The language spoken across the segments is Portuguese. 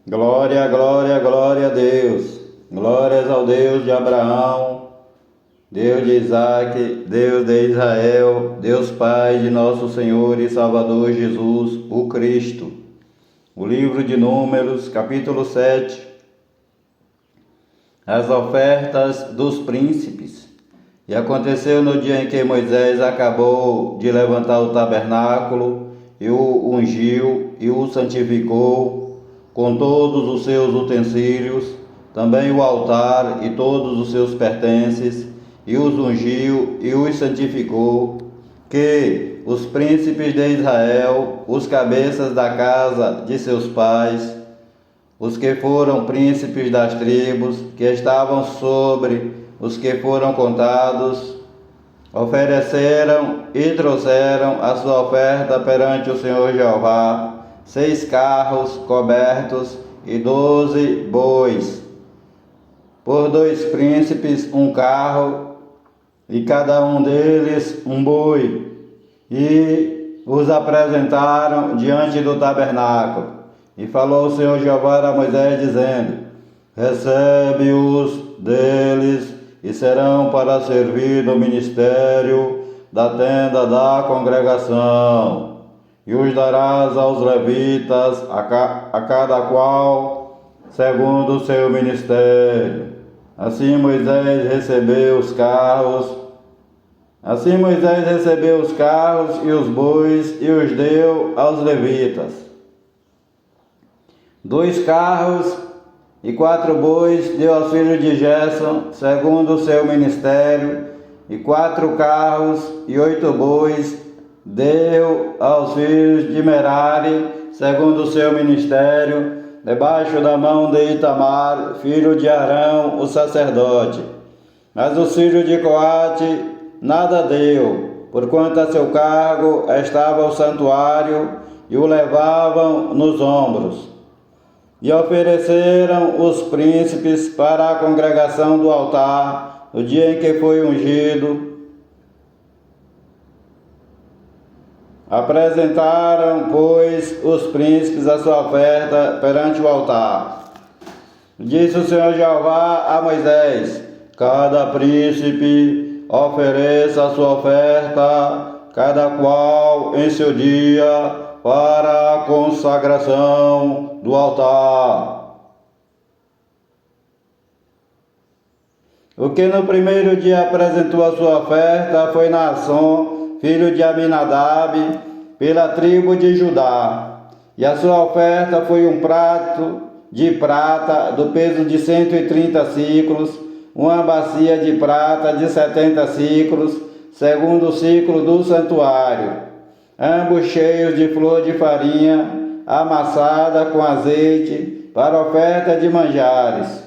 Glória, glória, glória a Deus. Glórias ao Deus de Abraão, Deus de Isaac, Deus de Israel, Deus Pai de nosso Senhor e Salvador Jesus, o Cristo. O livro de Números, capítulo 7. As ofertas dos príncipes. E aconteceu no dia em que Moisés acabou de levantar o tabernáculo, e o ungiu e o santificou com todos os seus utensílios, também o altar e todos os seus pertences, e os ungiu e os santificou, que os príncipes de Israel, os cabeças da casa de seus pais, os que foram príncipes das tribos, que estavam sobre os que foram contados, ofereceram e trouxeram a sua oferta perante o Senhor Jeová, 6 carros cobertos e 12 bois. Por 2 príncipes, 1 carro, e cada um deles um boi, e os apresentaram diante do tabernáculo. E falou o Senhor Jeová a Moisés, dizendo: recebe-os deles, e serão para servir no ministério da tenda da congregação, e os darás aos levitas, a cada qual segundo o seu ministério. Assim Moisés recebeu os carros e os bois, e os deu aos levitas. 2 carros e 4 bois deu aos filhos de Gerson, segundo o seu ministério, e 4 carros e 8 bois deu aos filhos de Merari, segundo o seu ministério, debaixo da mão de Itamar, filho de Arão, o sacerdote. Mas os filhos de Coate nada deu, porquanto a seu cargo estava o santuário, e o levavam nos ombros. E ofereceram os príncipes para a congregação do altar, no dia em que foi ungido. Apresentaram, pois, os príncipes a sua oferta perante o altar. Disse o Senhor Jeová a Moisés: cada príncipe ofereça a sua oferta, cada qual em seu dia, para a consagração do altar. O que no primeiro dia apresentou a sua oferta foi Naasson, filho de Aminadab, pela tribo de Judá. E a sua oferta foi um prato de prata do peso de 130 siclos, uma bacia de prata de 70 siclos, segundo o ciclo do santuário, ambos cheios de flor de farinha, amassada com azeite, para oferta de manjares.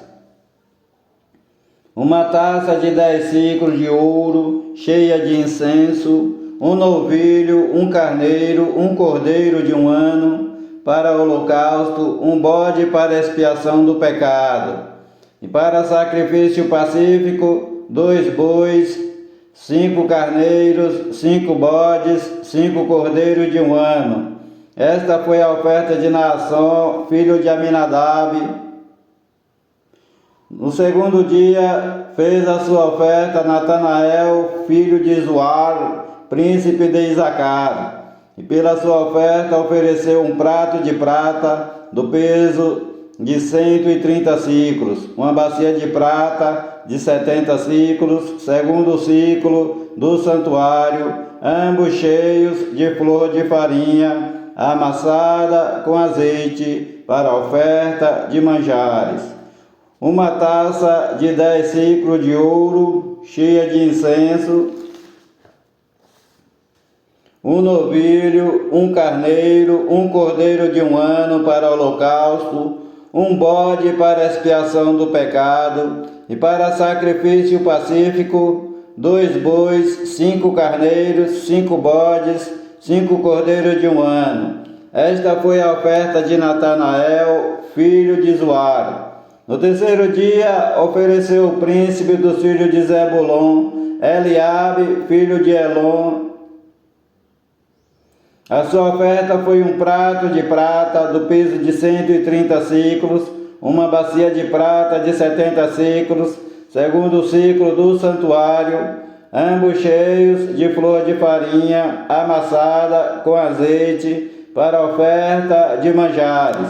Uma taça de 10 siclos de ouro, cheia de incenso, um novilho, um carneiro, um cordeiro de 1 ano, para holocausto, um bode para expiação do pecado, e para sacrifício pacífico, 2 bois, 5 carneiros, 5 bodes, 5 cordeiros de 1 ano. Esta foi a oferta de Naasson, filho de Aminadab. No segundo dia fez a sua oferta Natanael, filho de Zuar, príncipe de Isacar. E pela sua oferta ofereceu um prato de prata do peso de 130 siclos, uma bacia de prata de 70 siclos, segundo o ciclo do santuário, ambos cheios de flor de farinha, amassada com azeite, para oferta de manjares. Uma taça de 10 siclos de ouro, cheia de incenso, um novilho, um carneiro, um cordeiro de 1 ano para holocausto, um bode para expiação do pecado, e para sacrifício pacífico, 2 bois, 5 carneiros, 5 bodes, 5 cordeiros de 1 ano. Esta foi a oferta de Natanael, filho de Zuar. No terceiro dia ofereceu o príncipe dos filhos de Zebulon, Eliabe, filho de Elon, A sua oferta foi um prato de prata do peso de 130 siclos, uma bacia de prata de 70 siclos, segundo o ciclo do santuário, ambos cheios de flor de farinha amassada com azeite para oferta de manjares.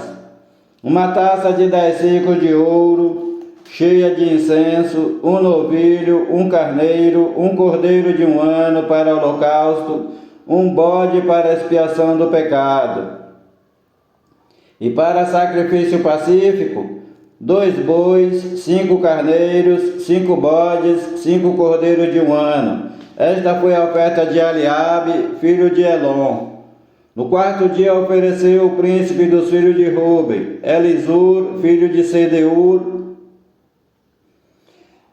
Uma taça de 10 ciclos de ouro, cheia de incenso, um novilho, um carneiro, um cordeiro de 1 ano para holocausto, um bode para expiação do pecado. E para sacrifício pacífico, 2 bois, 5 carneiros, 5 bodes, 5 cordeiros de 1 ano. Esta foi a oferta de Eliabe, filho de Elon. No 4º dia ofereceu o príncipe dos filhos de Ruben, Elisur, filho de Sedeur.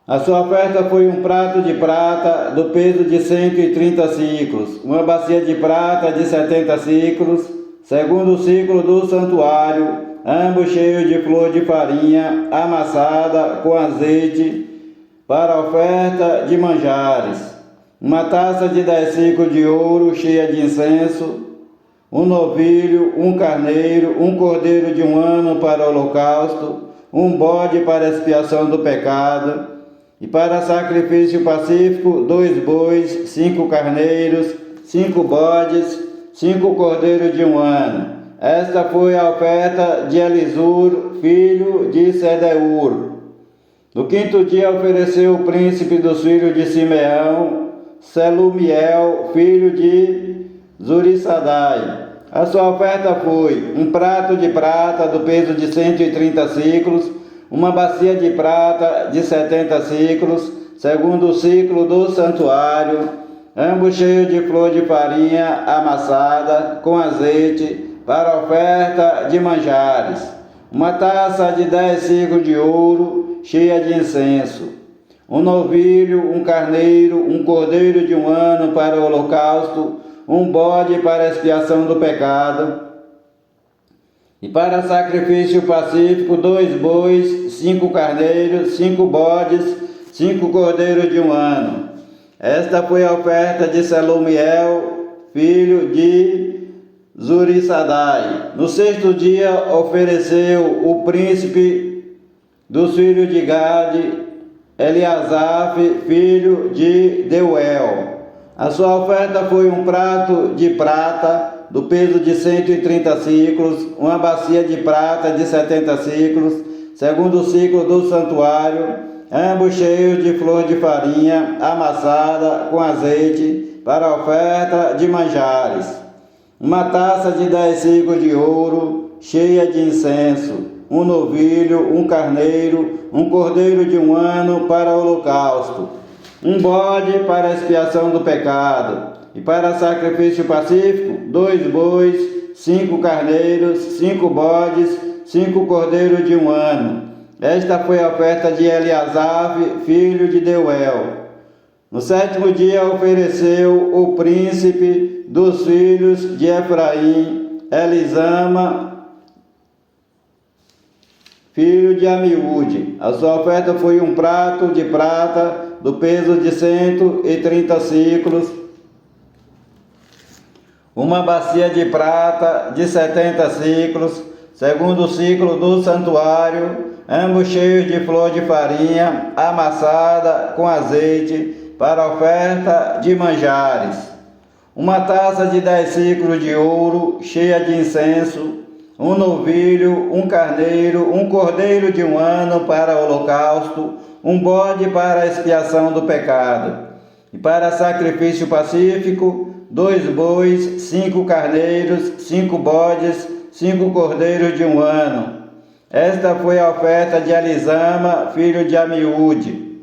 A sua oferta foi um prato de prata do peso de 130 siclos, uma bacia de prata de 70 siclos, segundo o ciclo do santuário, ambos cheios de flor de farinha amassada com azeite para oferta de manjares. Uma taça de 10 ciclos de ouro cheia de incenso, um novilho, um carneiro, um cordeiro de 1 ano para holocausto, um bode para expiação do pecado, e para sacrifício pacífico, 2 bois, 5 carneiros, 5 bodes, 5 cordeiros de 1 ano. Esta foi a oferta de Elisur, filho de Sedeur. No 5º dia ofereceu o príncipe dos filhos de Simeão, Selumiel, filho de Zurissadai. A sua oferta foi um prato de prata do peso de 130 siclos, uma bacia de prata de 70 siclos, segundo o ciclo do santuário, ambos cheios de flor de farinha amassada com azeite para oferta de manjares. Uma taça de 10 ciclos de ouro cheia de incenso, um novilho, um carneiro, um cordeiro de 1 ano para o holocausto, um bode para expiação do pecado, e para sacrifício pacífico, 2 bois, 5 carneiros, 5 bodes, 5 cordeiros de 1 ano. Esta foi a oferta de Selumiel, filho de Zurissadai. No 6º dia ofereceu o príncipe dos filhos de Gade, Eliasaf, filho de Deuel. A sua oferta foi um prato de prata do peso de 130 siclos, uma bacia de prata de 70 siclos, segundo o ciclo do santuário, ambos cheios de flor de farinha amassada com azeite para oferta de manjares. Uma taça de 10 ciclos de ouro cheia de incenso, um novilho, um carneiro, um cordeiro de 1 ano para holocausto, um bode para expiação do pecado, e para sacrifício pacífico, 2 bois, 5 carneiros, 5 bodes, 5 cordeiros de 1 ano. Esta foi a oferta de Eliasaf, filho de Deuel. No 7º dia ofereceu o príncipe dos filhos de Efraim, Elisama, filho de Amiúde. A sua oferta foi um prato de prata do peso de 130 siclos, uma bacia de prata de 70 siclos, segundo o ciclo do santuário, ambos cheios de flor de farinha amassada com azeite para oferta de manjares. Uma taça de 10 ciclos de ouro cheia de incenso, um novilho, um carneiro, um cordeiro de 1 ano para holocausto, um bode para expiação do pecado. E para sacrifício pacífico, 2 bois, 5 carneiros, 5 bodes, 5 cordeiros de 1 ano. Esta foi a oferta de Elisama, filho de Amiúde.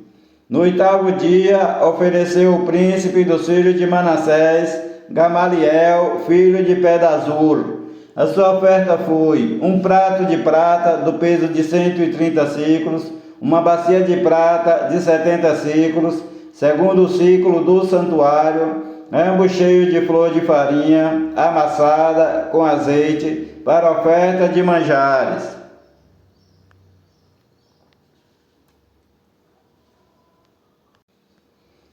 No 8º dia, ofereceu o príncipe dos filhos de Manassés, Gamaliel, filho de Pedazur. A sua oferta foi um prato de prata do peso de 130 siclos, uma bacia de prata de 70 siclos, segundo o ciclo do santuário, ambos cheios de flor de farinha amassada com azeite para oferta de manjares.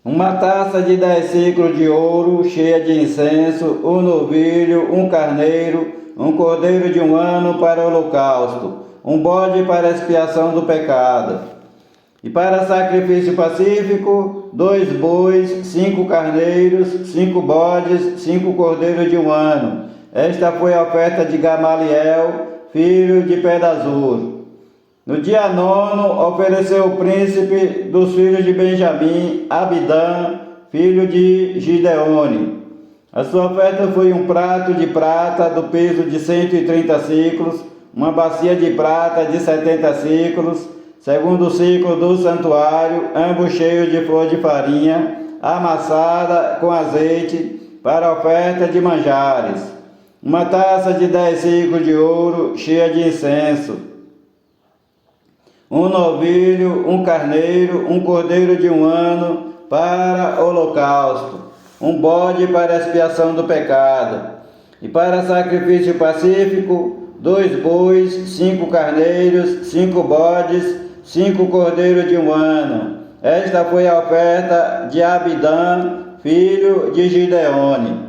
uma taça de 10 ciclos de ouro, cheia de incenso, um novilho, um carneiro, um cordeiro de 1 ano para o holocausto, um bode para expiação do pecado. E para sacrifício pacífico, 2 bois, 5 carneiros, 5 bodes, 5 cordeiros de 1 ano. Esta foi a oferta de Gamaliel, filho de Pedazur. No dia 9, ofereceu o príncipe dos filhos de Benjamim, Abidã, filho de Gideone. A sua oferta foi um prato de prata do peso de 130 ciclos, uma bacia de prata de 70 ciclos, segundo o ciclo do santuário, ambos cheios de flor de farinha, amassada com azeite, para a oferta de manjares. Uma taça de 10 ciclos de ouro, cheia de incenso. Um novilho, um carneiro, um cordeiro de 1 ano para holocausto, um bode para expiação do pecado. E para sacrifício pacífico, 2 bois, 5 carneiros, 5 bodes, 5 cordeiros de 1 ano. Esta foi a oferta de Abidã, filho de Gideone.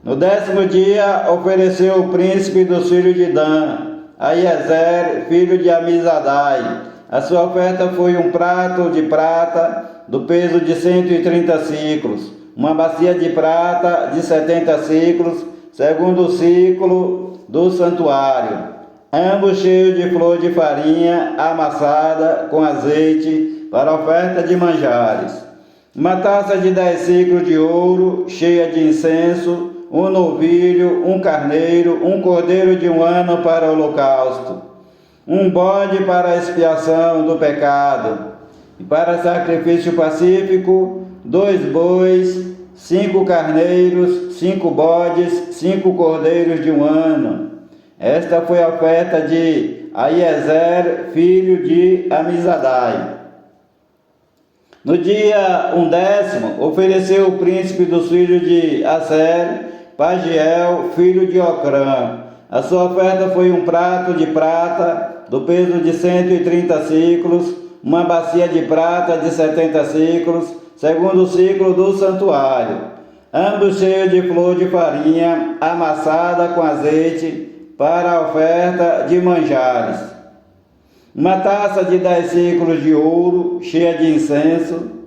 No 10º dia, ofereceu o príncipe dos filhos de Dan, Aiezer, filho de Amizadai. A sua oferta foi um prato de prata do peso de 130 ciclos, uma bacia de prata de 70 ciclos, segundo o ciclo do santuário, ambos cheios de flor de farinha amassada com azeite para a oferta de manjares. Uma taça de 10 ciclos de ouro, cheia de incenso, um novilho, um carneiro, um cordeiro de 1 ano para o holocausto, um bode para a expiação do pecado, e para sacrifício pacífico, 2 bois, 5 carneiros, 5 bodes, 5 cordeiros de 1 ano. Esta foi a oferta de Aiezer, filho de Amizadai. No dia 10º, ofereceu o príncipe dos filhos de Aser, Pagiel, filho de Ocrã. A sua oferta foi um prato de prata do peso de 130 ciclos, uma bacia de prata de 70 ciclos, segundo o ciclo do santuário, ambos cheios de flor de farinha amassada com azeite para a oferta de manjares. Uma taça de 10 ciclos de ouro, cheia de incenso,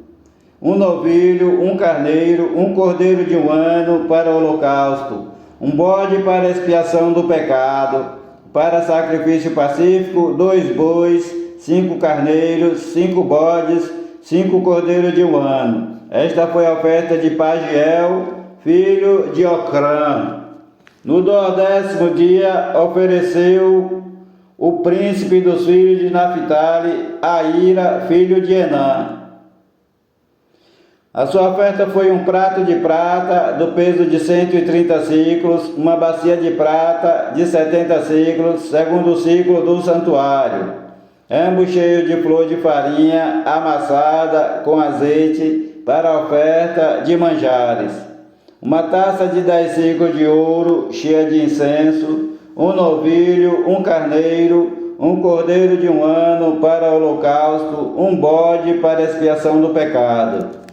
um novilho, um carneiro, um cordeiro de 1 ano para o holocausto, um bode para expiação do pecado, para sacrifício pacífico, 2 bois, 5 carneiros, 5 bodes, 5 cordeiros de 1 ano. Esta foi a oferta de Pagiel, filho de Ocrã. No 10º dia, ofereceu o príncipe dos filhos de Naphtali, Aira, filho de Enã. A sua oferta foi um prato de prata do peso de 130 ciclos, uma bacia de prata de 70 ciclos, segundo o ciclo do santuário, ambos cheios de flor de farinha amassada com azeite para a oferta de manjares. Uma taça de 10 ciclos de ouro, cheia de incenso, um novilho, um carneiro, um cordeiro de 1 ano para o holocausto, um bode para expiação do pecado.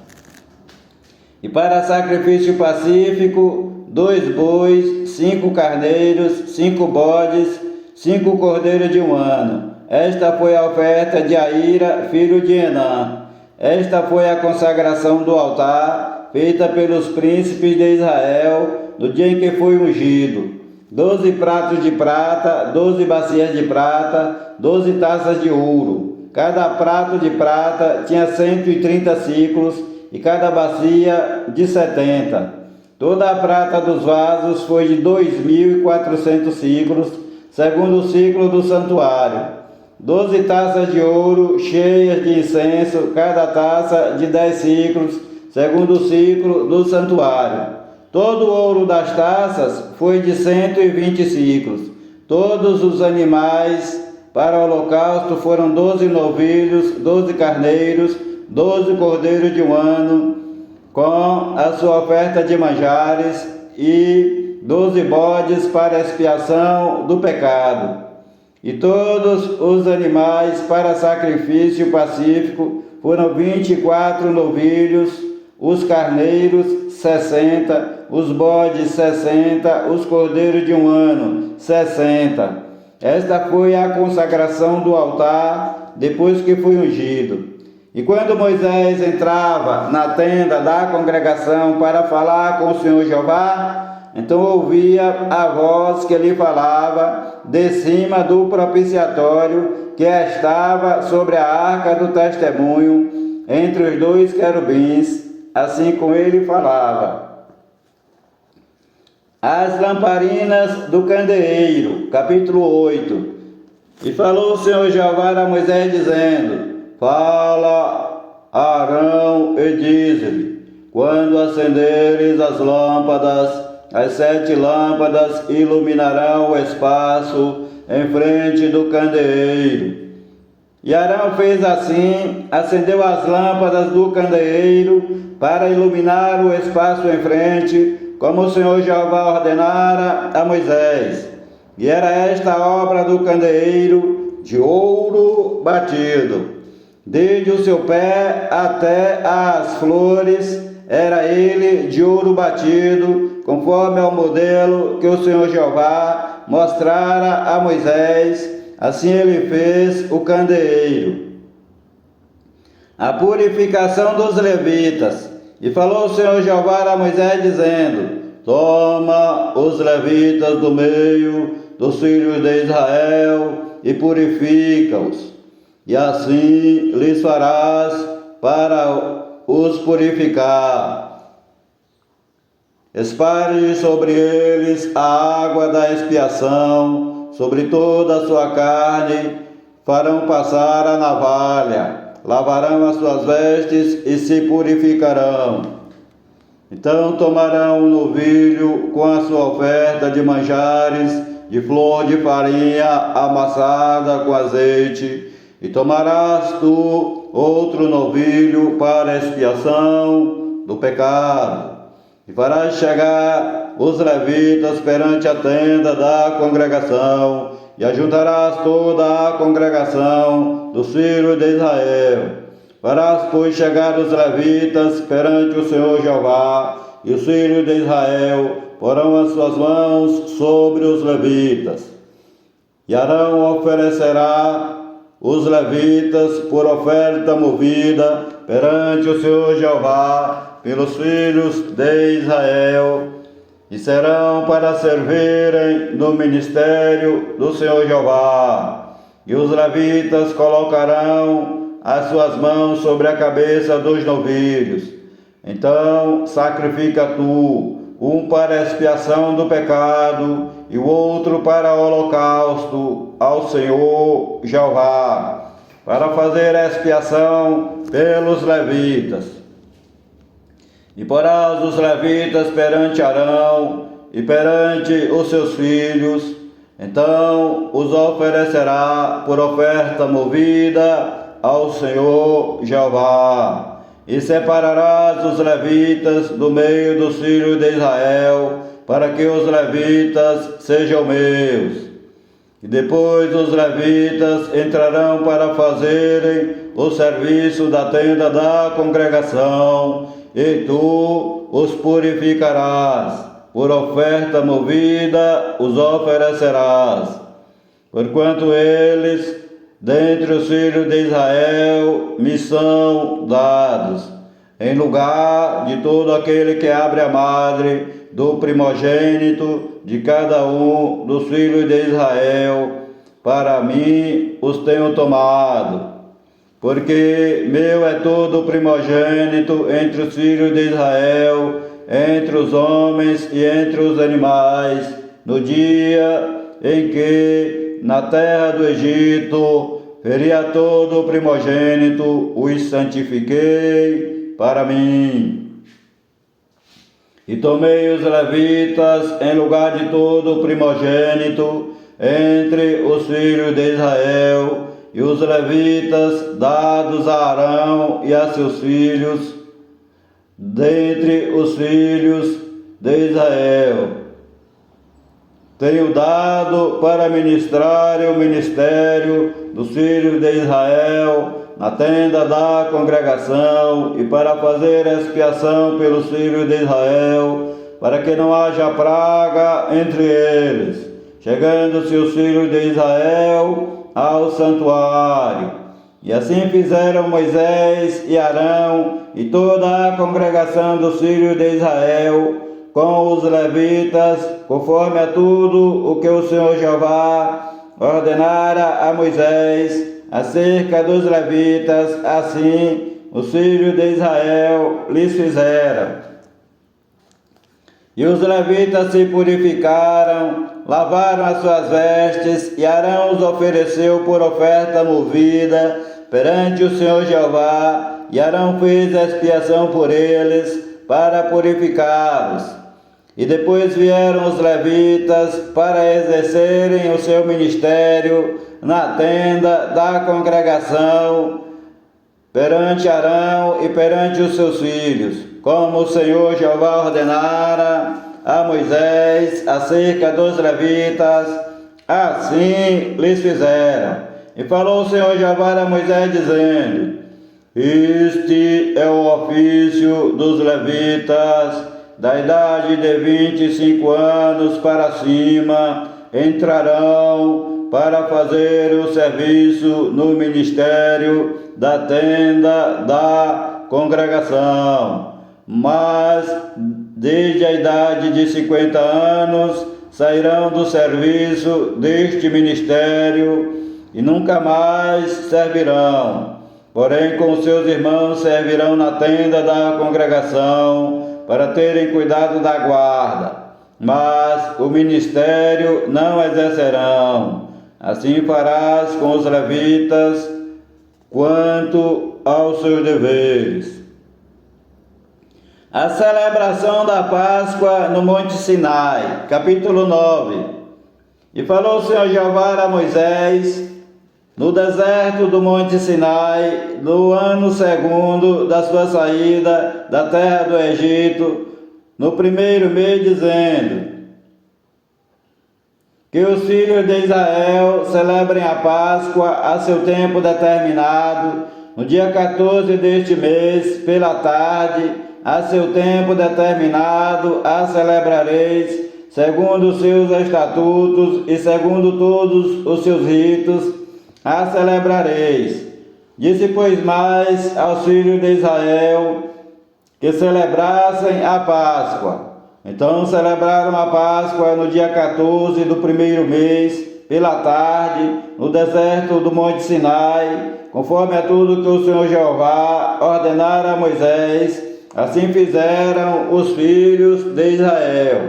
E para sacrifício pacífico, 2 bois, 5 carneiros, 5 bodes, 5 cordeiros de 1 ano. Esta foi a oferta de Aira, filho de Enã. Esta foi a consagração do altar, feita pelos príncipes de Israel, no dia em que foi ungido. 12 pratos de prata, 12 bacias de prata, 12 taças de ouro. Cada prato de prata tinha 130 ciclos, e cada bacia de 70. Toda a prata dos vasos foi de 2.400 ciclos, segundo o ciclo do santuário. 12 taças de ouro cheias de incenso, cada taça de 10 ciclos, segundo o ciclo do santuário. Todo o ouro das taças foi de 120 ciclos. Todos os animais para o holocausto foram 12 novilhos, 12 carneiros, 12 cordeiros de 1 ano, com a sua oferta de manjares, e 12 bodes para expiação do pecado. E todos os animais para sacrifício pacífico foram 24 novilhos, os carneiros 60, os bodes 60, os cordeiros de 1 ano 60. Esta foi a consagração do altar depois que foi ungido. E quando Moisés entrava na tenda da congregação para falar com o Senhor Jeová, então ouvia a voz que lhe falava de cima do propiciatório que estava sobre a arca do testemunho, entre os 2 querubins, assim como ele falava. As lamparinas do candeeiro, capítulo 8. E falou o Senhor Jeová a Moisés, dizendo: Fala a Arão e diz-lhe: quando acenderes as lâmpadas, as 7 lâmpadas iluminarão o espaço em frente do candeeiro. E Arão fez assim, acendeu as lâmpadas do candeeiro para iluminar o espaço em frente, como o Senhor Jeová ordenara a Moisés. E era esta a obra do candeeiro de ouro batido. Desde o seu pé até as flores, era ele de ouro batido, conforme ao modelo que o Senhor Jeová mostrara a Moisés. Assim ele fez o candeeiro. A purificação dos levitas. E falou o Senhor Jeová a Moisés, dizendo: Toma os levitas do meio dos filhos de Israel e purifica-os. E assim lhes farás para os purificar. Espalhe sobre eles a água da expiação, sobre toda a sua carne, farão passar a navalha, lavarão as suas vestes e se purificarão. Então tomarão um novilho com a sua oferta de manjares, de flor de farinha amassada com azeite, e tomarás tu outro novilho para a expiação do pecado. E farás chegar os levitas perante a tenda da congregação, e ajuntarás toda a congregação dos filhos de Israel. Farás, pois, chegar os levitas perante o Senhor Jeová, e os filhos de Israel porão as suas mãos sobre os levitas. E Arão oferecerá os levitas por oferta movida perante o Senhor Jeová pelos filhos de Israel, e serão para servirem no ministério do Senhor Jeová. E os levitas colocarão as suas mãos sobre a cabeça dos novilhos. Então sacrifica tu, um para expiação do pecado e o outro para holocausto ao Senhor Jeová, para fazer expiação pelos levitas. E porás os levitas perante Arão e perante os seus filhos, então os oferecerá por oferta movida ao Senhor Jeová. E separarás os levitas do meio dos filhos de Israel, para que os levitas sejam meus. E depois os levitas entrarão para fazerem o serviço da tenda da congregação, e tu os purificarás, por oferta movida os oferecerás, porquanto eles, dentre os filhos de Israel, me são dados, em lugar de todo aquele que abre a madre do primogênito de cada um dos filhos de Israel, para mim os tenho tomado. Porque meu é todo o primogênito entre os filhos de Israel, entre os homens e entre os animais, no dia em que, na terra do Egito, feri a todo o primogênito, os santifiquei para mim. E tomei os levitas em lugar de todo o primogênito entre os filhos de Israel, e os levitas dados a Arão e a seus filhos, dentre os filhos de Israel, tenho dado para ministrar o ministério dos filhos de Israel na tenda da congregação, e para fazer expiação pelos filhos de Israel, para que não haja praga entre eles. Chegando-se os filhos de Israel ao santuário. E assim fizeram Moisés e Arão e toda a congregação dos filhos de Israel com os levitas, conforme a tudo o que o Senhor Jeová ordenara a Moisés acerca dos levitas, assim os filhos de Israel lhes fizeram. E os levitas se purificaram, lavaram as suas vestes, e Arão os ofereceu por oferta movida perante o Senhor Jeová, e Arão fez expiação por eles para purificá-los. E depois vieram os levitas para exercerem o seu ministério na tenda da congregação, perante Arão e perante os seus filhos, como o Senhor Jeová ordenara a Moisés acerca dos levitas, assim lhes fizeram. E falou o Senhor Jeová a Moisés, dizendo: Este é o ofício dos levitas, da idade de 25 anos para cima, entrarão para fazer o serviço no ministério da tenda da congregação. Mas desde a idade de 50 anos sairão do serviço deste ministério e nunca mais servirão. Porém, com seus irmãos servirão na tenda da congregação para terem cuidado da guarda, mas o ministério não exercerão. Assim farás com os levitas quanto aos seus deveres. A celebração da Páscoa no Monte Sinai, capítulo 9. E falou o Senhor Jeová a Moisés no deserto do Monte Sinai, no ano segundo da sua saída da terra do Egito, no primeiro mês, dizendo: que os filhos de Israel celebrem a Páscoa a seu tempo determinado, no dia 14 deste mês, pela tarde, a seu tempo determinado, a celebrareis, segundo os seus estatutos e segundo todos os seus ritos, a celebrareis. Disse, pois, mais aos filhos de Israel que celebrassem a Páscoa. Então celebraram a Páscoa no dia 14 do primeiro mês, pela tarde, no deserto do Monte Sinai, conforme a tudo que o Senhor Jeová ordenara a Moisés. Assim fizeram os filhos de Israel.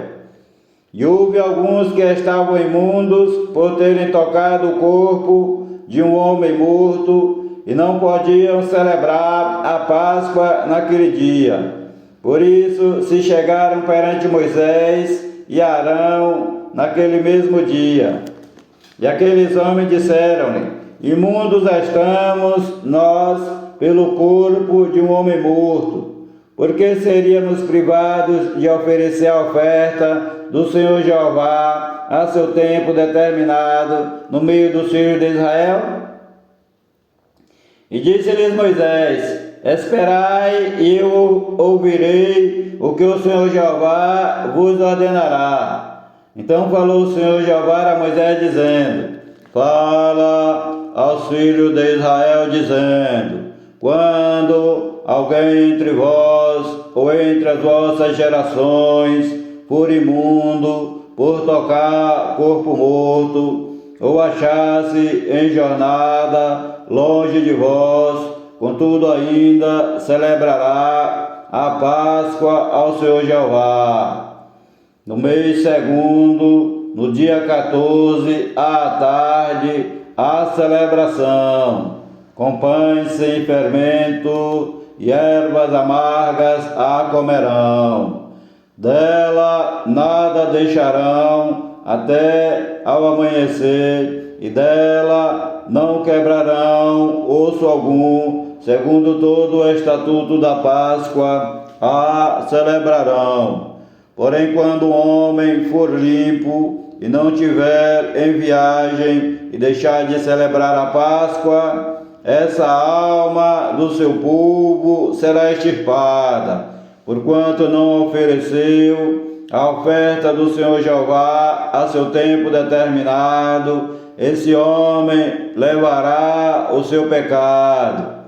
E houve alguns que estavam imundos por terem tocado o corpo de um homem morto, e não podiam celebrar a Páscoa naquele dia. Por isso se chegaram perante Moisés e Arão naquele mesmo dia. E aqueles homens disseram-lhe: imundos estamos nós pelo corpo de um homem morto. Por que seríamos privados de oferecer a oferta do Senhor Jeová a seu tempo determinado no meio dos filhos de Israel? E disse-lhes Moisés: esperai e eu ouvirei o que o Senhor Jeová vos ordenará. Então falou o Senhor Jeová a Moisés, dizendo: fala aos filhos de Israel, dizendo: quando alguém entre vós ou entre as vossas gerações for imundo por tocar corpo morto, ou achar-se em jornada longe de vós, contudo ainda celebrará a Páscoa ao Senhor Jeová. No mês segundo, no dia 14, à tarde, a celebração, com pães sem fermento e ervas amargas a comerão. Dela nada deixarão até ao amanhecer, e dela não quebrarão osso algum, segundo todo o estatuto da Páscoa a celebrarão. Porém, quando o homem for limpo e não tiver em viagem e deixar de celebrar a Páscoa, essa alma do seu povo será extirpada, porquanto não ofereceu a oferta do Senhor Jeová a seu tempo determinado. Esse homem levará o seu pecado.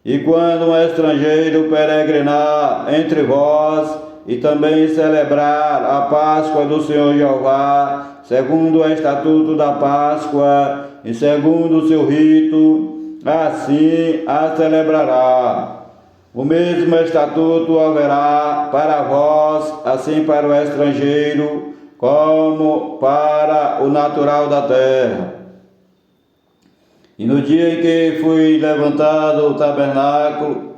E quando um estrangeiro peregrinar entre vós e também celebrar a Páscoa do Senhor Jeová, segundo o estatuto da Páscoa e segundo o seu rito, assim a celebrará. O mesmo estatuto haverá para vós, assim para o estrangeiro, como para o natural da terra. E no dia em que foi levantado o tabernáculo,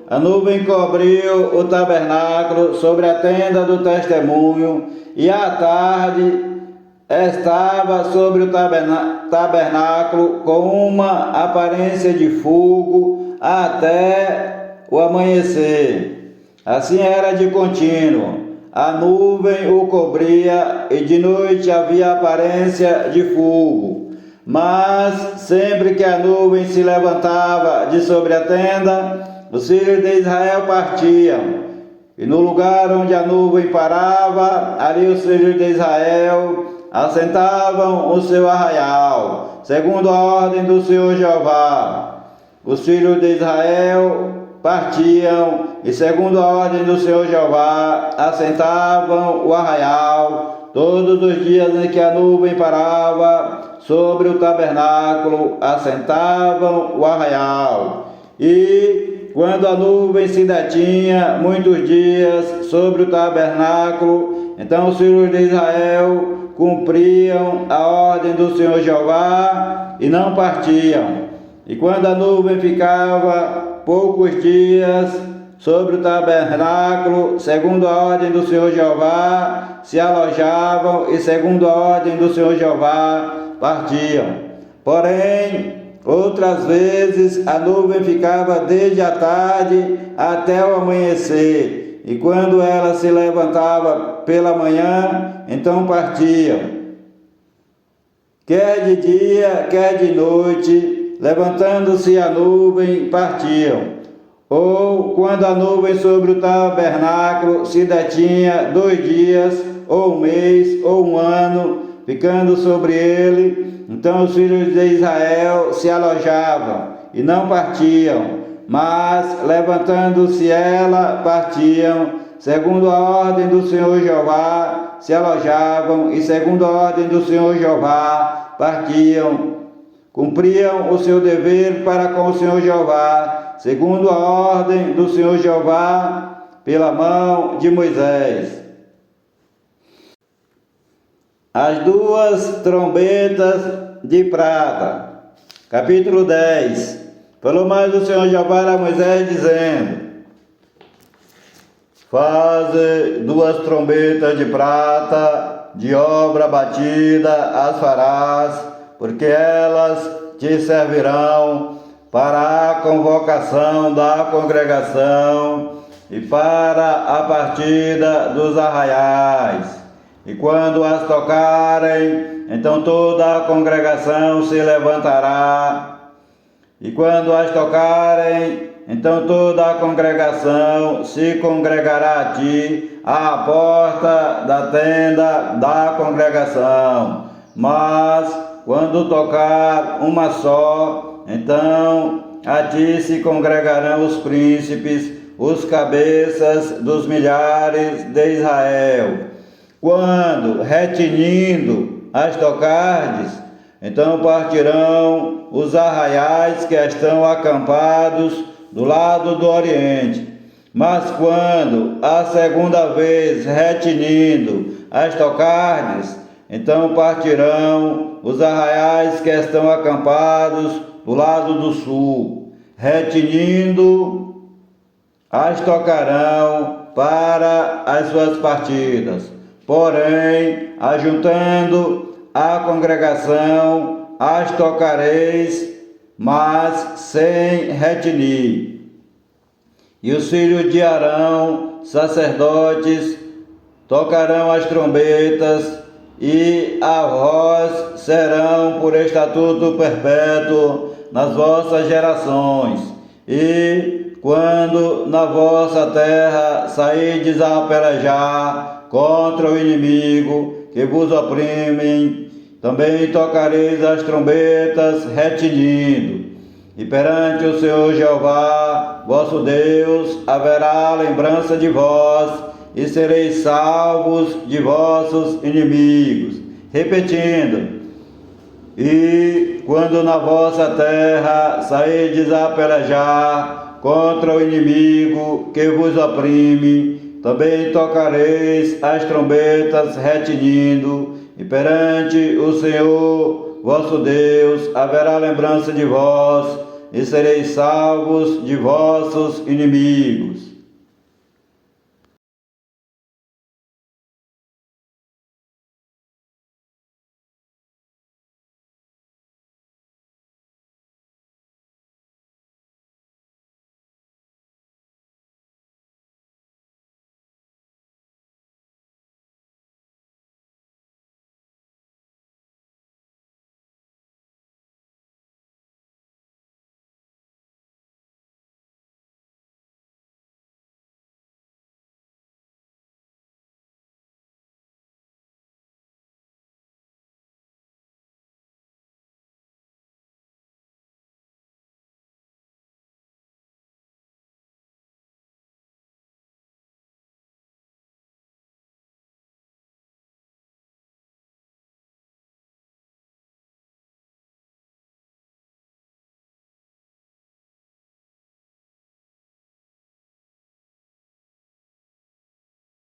a nuvem cobriu o tabernáculo sobre a tenda do testemunho, e à tarde estava sobre o tabernáculo com uma aparência de fogo até o amanhecer. Assim era de contínuo. A nuvem o cobria e de noite havia aparência de fogo. Mas sempre que a nuvem se levantava de sobre a tenda, os filhos de Israel partiam. E no lugar onde a nuvem parava, ali os filhos de Israel assentavam o seu arraial, segundo a ordem do Senhor Jeová. Os filhos de Israel partiam e, segundo a ordem do Senhor Jeová, assentavam o arraial todos os dias em que a nuvem parava sobre o tabernáculo, assentavam o arraial. E quando a nuvem se detinha muitos dias sobre o tabernáculo, então os filhos de Israel cumpriam a ordem do Senhor Jeová e não partiam. E quando a nuvem ficava poucos dias sobre o tabernáculo, segundo a ordem do Senhor Jeová, se alojavam e, segundo a ordem do Senhor Jeová, partiam. Porém, outras vezes a nuvem ficava desde a tarde até o amanhecer, e quando ela se levantava pela manhã, então partiam. Quer de dia, quer de noite, levantando-se a nuvem, partiam. Ou quando a nuvem sobre o tabernáculo se detinha 2 dias, ou 1 mês, ou 1 ano, ficando sobre ele, então os filhos de Israel se alojavam e não partiam, mas levantando-se ela, partiam, segundo a ordem do Senhor Jeová, se alojavam e, segundo a ordem do Senhor Jeová, partiam. Cumpriam o seu dever para com o Senhor Jeová, segundo a ordem do Senhor Jeová, pela mão de Moisés. As 2 trombetas de prata. Capítulo 10. Falou mais o Senhor Jeová a Moisés, dizendo: faze 2 trombetas de prata, de obra batida as farás, porque elas te servirão para a convocação da congregação e para a partida dos arraiais. E quando as tocarem, então toda a congregação se levantará. E quando as tocarem, então toda a congregação se congregará a ti à porta da tenda da congregação. Mas quando tocar uma só, então a ti se congregarão os príncipes, os cabeças dos milhares de Israel. Quando, retinindo, as tocardes, então partirão os arraiais que estão acampados do lado do oriente. Mas quando a segunda vez, retinindo, as tocardes, então partirão os arraiais que estão acampados do lado do sul. Retinindo, as tocarão para as suas partidas. Porém, ajuntando a congregação, as tocareis, mas sem retinir. E os filhos de Arão, sacerdotes, tocarão as trombetas, e a vós serão por estatuto perpétuo nas vossas gerações. E quando na vossa terra saídes a pelejar contra o inimigo que vos oprime, também tocareis as trombetas retinindo. E perante o Senhor Jeová, vosso Deus, haverá lembrança de vós, e sereis salvos de vossos inimigos. Repetindo: e quando na vossa terra saídes a pelejar contra o inimigo que vos oprime, também tocareis as trombetas retinindo, e perante o Senhor vosso Deus haverá lembrança de vós, e sereis salvos de vossos inimigos.